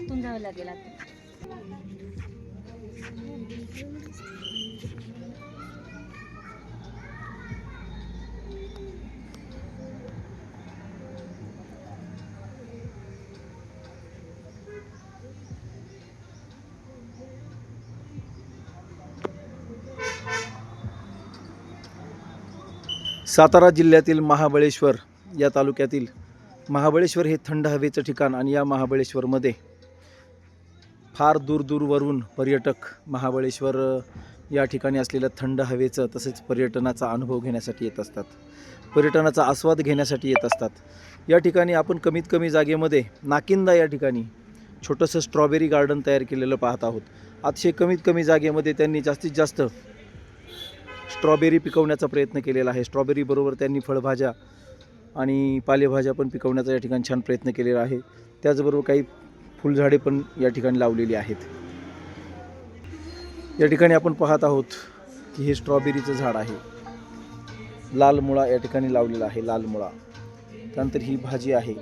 आतून जावं लागेल आता. सातारा जिल्ह्यातील महाबळेश्वर या तालुक्यातील महाबळेश्वर हे थंड हवेचं ठिकाण आणि या महाबळेश्वरमध्ये फार दूरवरून पर्यटक महाबळेश्वर या ठिकाणी असलेल्या थंड हवेचं तसेच पर्यटनाचा अनुभव घेण्यासाठी येत असतात, पर्यटनाचा आस्वाद घेण्यासाठी येत असतात. या ठिकाणी आपण कमीत कमी जागेमध्ये नाकिंदा या ठिकाणी छोटंसं स्ट्रॉबेरी गार्डन तयार केलेलं पाहत आहोत. अतिशय कमीत कमी जागेमध्ये त्यांनी जास्तीत जास्त स्ट्रॉबेरी पिकवण्याचा प्रयत्न केलेला आहे. स्ट्रॉबेरीबरोबर त्यांनी फळभाज्या आणि पालेभाज्या पण पिकवण्याचा या ठिकाणी छान प्रयत्न केलेला आहे. त्याचबरोबर काही फुलझाडे पण या ठिकाणी लावलेली आहेत. या ठिकाणी आपण पाहत आहोत की हे स्ट्रॉबेरीचं झाड आहे. लाल मुळा या ठिकाणी लावलेला आहे, लाल मुळा. त्यानंतर ही भाजी आहे,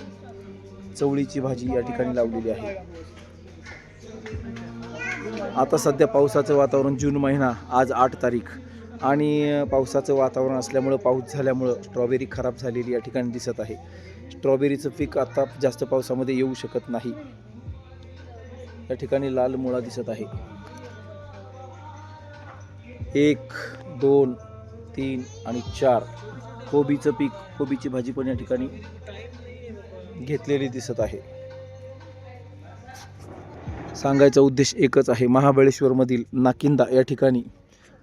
चवळीची भाजी या ठिकाणी लावलेली आहे. आता सध्या पावसाचं वातावरण, जून महिना, आज 8 तारीख आणि पावसाचं वातावरण असल्यामुळं, पाऊस झाल्यामुळं स्ट्रॉबेरी खराब झालेली या ठिकाणी दिसत आहे. स्ट्रॉबेरीचं पीक आता जास्त पावसामध्ये येऊ शकत नाही. या ठिकाणी लाल मुळा दिसत आहे. 1, 2, 3 आणि 4 कोबीचं पीक, कोबीची भाजी पण या ठिकाणी घेतलेली दिसत आहे. सांगायचा उद्देश एकच आहे, महाबळेश्वरमधील नाकिंदा या ठिकाणी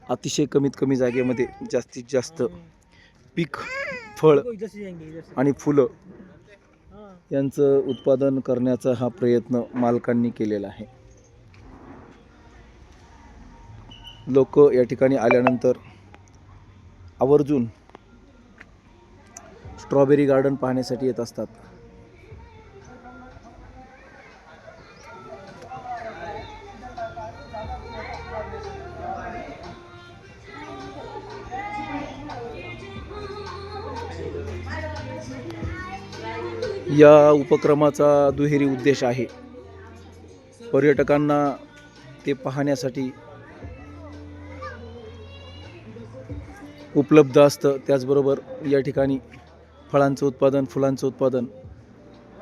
अतिशय कमीत कमी जागेमध्ये जास्तीत जास्त पीक, फळ आणि फुलं यांचं उत्पादन करण्याचा हा प्रयत्न मालकांनी केलेला आहे. लोक या ठिकाणी आल्यानंतर आवर्जून स्ट्रॉबेरी गार्डन पाहण्यासाठी येत असतात. या उपक्रमाचा दुहेरी उद्देश आहे, पर्यटकांना ते पाहण्यासाठी उपलब्ध असतं, त्याचबरोबर या ठिकाणी फळांचं उत्पादन, फुलांचं उत्पादन,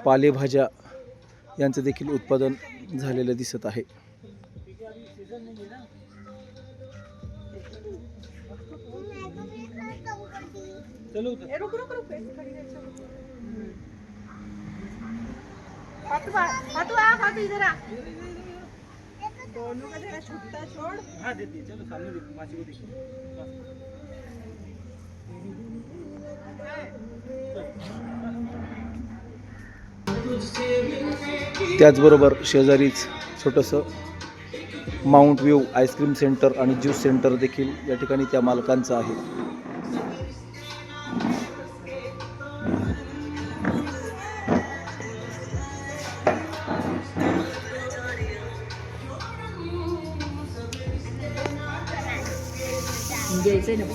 पालेभाज्या यांचं देखील उत्पादन झालेलं दिसत आहे. त्याचबरोबर शेजारीच छोटंसं माउंट व्ह्यू आईस्क्रीम सेंटर आणि ज्यूस सेंटर देखील या ठिकाणी त्या मालकांचं आहे. घ्यायचंय ना.